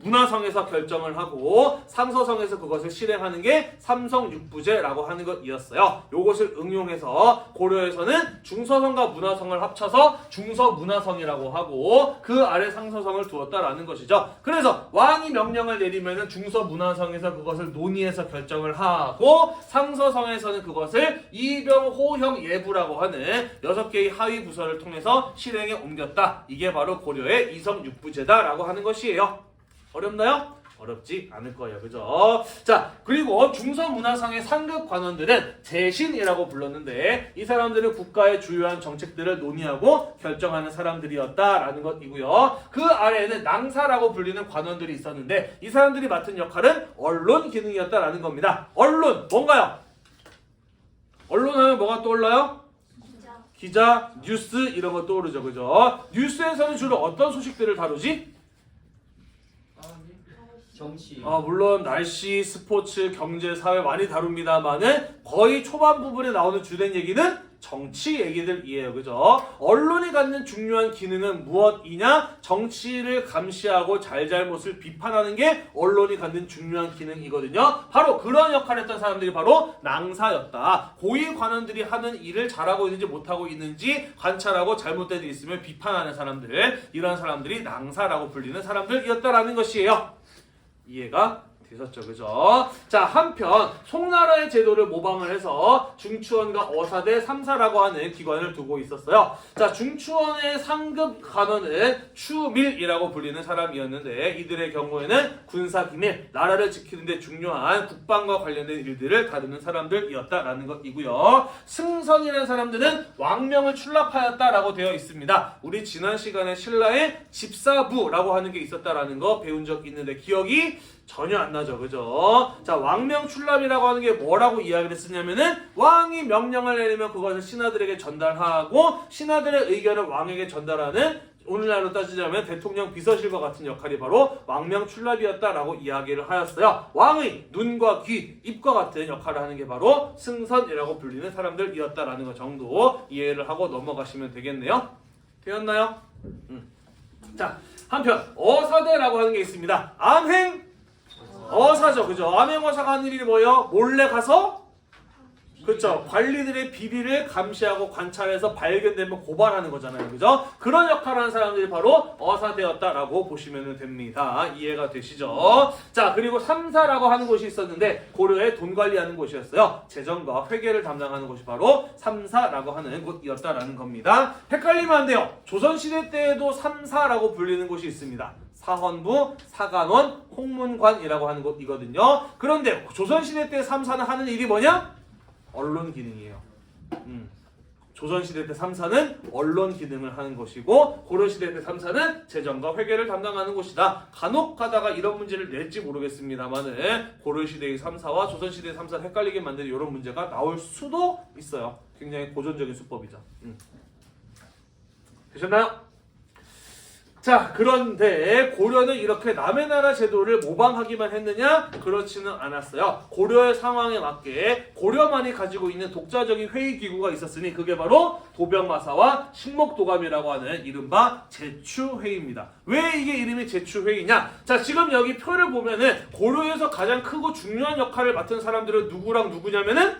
S1: 문화성에서 결정을 하고 상서성에서 그것을 실행하는 게 삼성육부제라고 하는 것이었어요. 요것을 응용해서 고려에서는 중서성과 문화성을 합쳐서 중서문화성이라고 하고 그 아래 상서성을 두었다라는 것이죠. 그래서 왕이 명령을 내리면 중서문화성에서 그것을 논의해서 결정을 하고 상서성에서는 그것을 이병호형 예부라고 하는 6개의 하위 부서를 통해서 실행에 옮겼다. 이게 바로 고려의 이성육부제다라고 하는 것이에요. 어렵나요? 어렵지 않을 거예요. 그죠? 자, 그리고 중서문화상의 상급 관원들은 재신이라고 불렀는데 이 사람들은 국가의 주요한 정책들을 논의하고 결정하는 사람들이었다라는 것이고요. 그 아래에는 낭사라고 불리는 관원들이 있었는데 이 사람들이 맡은 역할은 언론 기능이었다라는 겁니다. 언론 뭔가요? 언론 하면 뭐가 떠올라요? 기자, 뉴스 이런 거 떠오르죠. 그죠? 뉴스에서는 주로 어떤 소식들을 다루지?
S3: 정치.
S1: 물론 날씨, 스포츠, 경제, 사회 많이 다룹니다만은 거의 초반 부분에 나오는 주된 얘기는 정치 얘기들이에요. 그죠? 언론이 갖는 중요한 기능은 무엇이냐? 정치를 감시하고 잘잘못을 비판하는 게 언론이 갖는 중요한 기능이거든요. 바로 그런 역할을 했던 사람들이 바로 낭사였다. 고위 관원들이 하는 일을 잘하고 있는지 못하고 있는지 관찰하고 잘못된 일 있으면 비판하는 사람들, 이런 사람들이 낭사라고 불리는 사람들이었다라는 것이에요. 이해가 되셨죠? 그죠? 자, 한편 송나라의 제도를 모방을 해서 중추원과 어사대 3사라고 하는 기관을 두고 있었어요. 자, 중추원의 상급 관원은 추밀이라고 불리는 사람이었는데 이들의 경우에는 군사기밀, 나라를 지키는 데 중요한 국방과 관련된 일들을 다루는 사람들이었다라는 것이고요. 승선이라는 사람들은 왕명을 출납하였다라고 되어 있습니다. 우리 지난 시간에 신라의 집사부라고 하는 게 있었다라는 거 배운 적 있는데 기억이 전혀 안 나죠. 그죠? 자, 왕명 출납이라고 하는 게 뭐라고 이야기를 했었냐면은 왕이 명령을 내리면 그것을 신하들에게 전달하고 신하들의 의견을 왕에게 전달하는, 오늘날로 따지자면 대통령 비서실과 같은 역할이 바로 왕명 출납이었다라고 이야기를 하였어요. 왕의 눈과 귀, 입과 같은 역할을 하는 게 바로 승선이라고 불리는 사람들이었다라는 것 정도 이해를 하고 넘어가시면 되겠네요. 되었나요? 자, 한편 어사대라고 하는 게 있습니다. 암행 어사죠. 그죠? 암행어사가 하는 일이 뭐예요? 몰래 가서, 그렇죠, 관리들의 비리를 감시하고 관찰해서 발견되면 고발하는 거잖아요. 그죠? 그런 역할을 하는 사람들이 바로 어사대였다라고 보시면 됩니다. 이해가 되시죠? 자, 그리고 3사라고 하는 곳이 있었는데 고려의 돈 관리하는 곳이었어요. 재정과 회계를 담당하는 곳이 바로 3사라고 하는 곳이었다라는 겁니다. 헷갈리면 안 돼요. 조선시대 때에도 3사라고 불리는 곳이 있습니다. 사헌부, 사간원, 홍문관이라고 하는 곳이거든요. 그런데 조선시대 때 3사는 하는 일이 뭐냐? 언론 기능이에요. 조선시대 때 3사는 언론 기능을 하는 것이고 고려시대 때 3사는 재정과 회계를 담당하는 곳이다. 간혹 가다가 이런 문제를 낼지 모르겠습니다만은 고려시대의 3사와 조선시대의 3사를 헷갈리게 만드는 이런 문제가 나올 수도 있어요. 굉장히 고전적인 수법이죠. 되셨나요? 자, 그런데 고려는 이렇게 남의 나라 제도를 모방하기만 했느냐? 그렇지는 않았어요. 고려의 상황에 맞게 고려만이 가지고 있는 독자적인 회의기구가 있었으니 그게 바로 도병마사와 식목도감이라고 하는 이른바 제추회의입니다. 왜 이게 이름이 제추회의냐? 자, 지금 여기 표를 보면은 고려에서 가장 크고 중요한 역할을 맡은 사람들은 누구랑 누구냐면은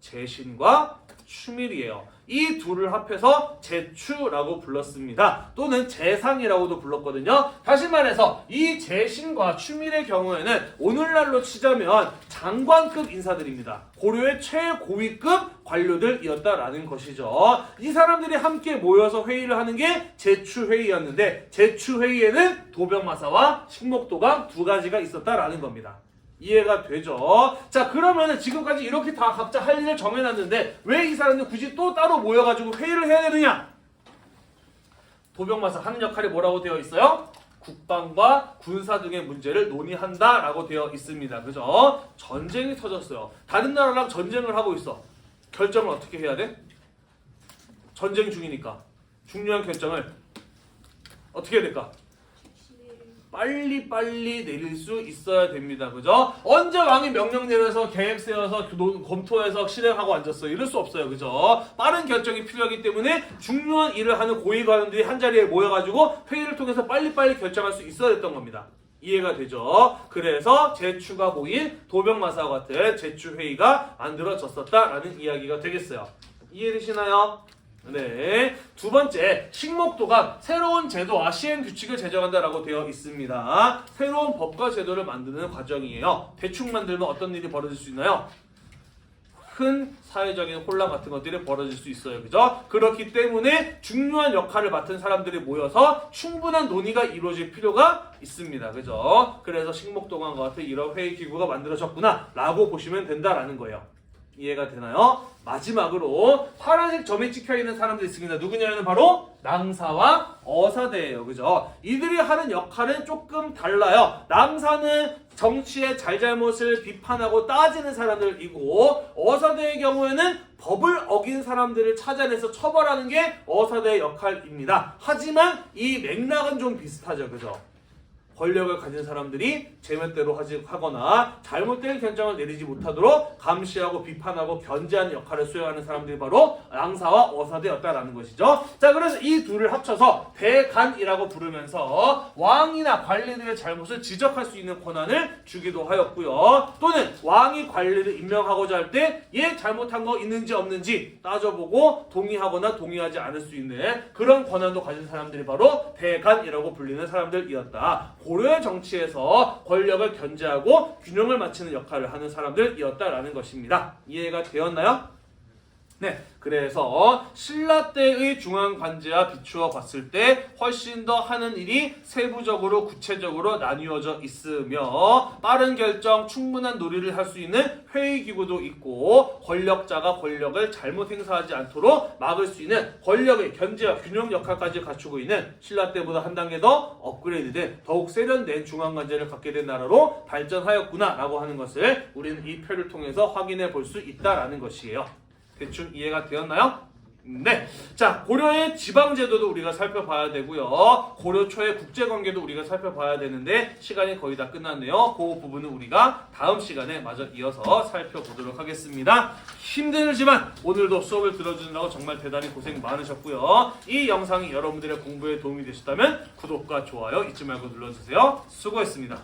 S1: 재신과 추밀이에요. 이 둘을 합해서 제추라고 불렀습니다. 또는 재상이라고도 불렀거든요. 다시 말해서 이 재신과 추밀의 경우에는 오늘날로 치자면 장관급 인사들입니다. 고려의 최고위급 관료들이었다라는 것이죠. 이 사람들이 함께 모여서 회의를 하는 게 제추회의였는데 제추회의에는 도병마사와 식목도감 두 가지가 있었다라는 겁니다. 이해가 되죠? 자, 그러면은 지금까지 이렇게 다 각자 할 일을 정해놨는데 왜 이 사람들 굳이 또 따로 모여가지고 회의를 해야 되느냐? 도병마사 하는 역할이 뭐라고 되어 있어요? 국방과 군사 등의 문제를 논의한다라고 되어 있습니다. 그죠? 전쟁이 터졌어요. 다른 나라랑 전쟁을 하고 있어. 결정을 어떻게 해야 돼? 전쟁 중이니까 중요한 결정을 어떻게 해야 될까? 빨리빨리 내릴 수 있어야 됩니다. 그죠? 언제 왕이 명령 내려서 계획 세워서 검토해서 실행하고 앉았어요. 이럴 수 없어요. 그죠? 빠른 결정이 필요하기 때문에 중요한 일을 하는 고위관원들이 한자리에 모여가지고 회의를 통해서 빨리빨리 결정할 수 있어야 됐던 겁니다. 이해가 되죠? 그래서 제추가 보인 도병마사와 같은 제추회의가 만들어졌었다라는 이야기가 되겠어요. 이해되시나요? 네. 두 번째, 식목도감, 새로운 제도와 시행 규칙을 제정한다라고 되어 있습니다. 새로운 법과 제도를 만드는 과정이에요. 대충 만들면 어떤 일이 벌어질 수 있나요? 큰 사회적인 혼란 같은 것들이 벌어질 수 있어요. 그죠? 그렇기 때문에 중요한 역할을 맡은 사람들이 모여서 충분한 논의가 이루어질 필요가 있습니다. 그죠? 그래서 식목동안과 같은 이런 회의 기구가 만들어졌구나 라고 보시면 된다라는 거예요. 이해가 되나요? 마지막으로 파란색 점이 찍혀있는 사람들이 있습니다. 누구냐면 바로 낭사와 어사대예요. 그죠? 이들이 하는 역할은 조금 달라요. 낭사는 정치의 잘잘못을 비판하고 따지는 사람들이고, 어사대의 경우에는 법을 어긴 사람들을 찾아내서 처벌하는 게 어사대의 역할입니다. 하지만 이 맥락은 좀 비슷하죠. 그죠? 권력을 가진 사람들이 제멋대로 하거나 잘못된 결정을 내리지 못하도록 감시하고 비판하고 견제하는 역할을 수행하는 사람들이 바로 낭사와 어사대였다라는 것이죠. 자, 그래서 이 둘을 합쳐서 대간이라고 부르면서 왕이나 관리들의 잘못을 지적할 수 있는 권한을 주기도 하였고요. 또는 왕이 관리를 임명하고자 할 때 얘 잘못한 거 있는지 없는지 따져보고 동의하거나 동의하지 않을 수 있는 그런 권한도 가진 사람들이 바로 대간이라고 불리는 사람들이었다. 고려의 정치에서 권력을 견제하고 균형을 맞추는 역할을 하는 사람들이었다라는 것입니다. 이해가 되었나요? 네, 그래서 신라 때의 중앙관제와 비추어 봤을 때 훨씬 더 하는 일이 세부적으로 구체적으로 나뉘어져 있으며 빠른 결정, 충분한 논의를 할 수 있는 회의기구도 있고 권력자가 권력을 잘못 행사하지 않도록 막을 수 있는 권력의 견제와 균형 역할까지 갖추고 있는 신라 때보다 한 단계 더 업그레이드된 더욱 세련된 중앙관제를 갖게 된 나라로 발전하였구나 라고 하는 것을 우리는 이 표를 통해서 확인해 볼 수 있다라는 것이에요. 대충 이해가 되었나요? 네. 자, 고려의 지방제도도 우리가 살펴봐야 되고요. 고려 초의 국제관계도 우리가 살펴봐야 되는데 시간이 거의 다 끝났네요. 그 부분은 우리가 다음 시간에 마저 이어서 살펴보도록 하겠습니다. 힘들지만 오늘도 수업을 들어주느라고 정말 대단히 고생 많으셨고요. 이 영상이 여러분들의 공부에 도움이 되셨다면 구독과 좋아요 잊지 말고 눌러주세요. 수고했습니다.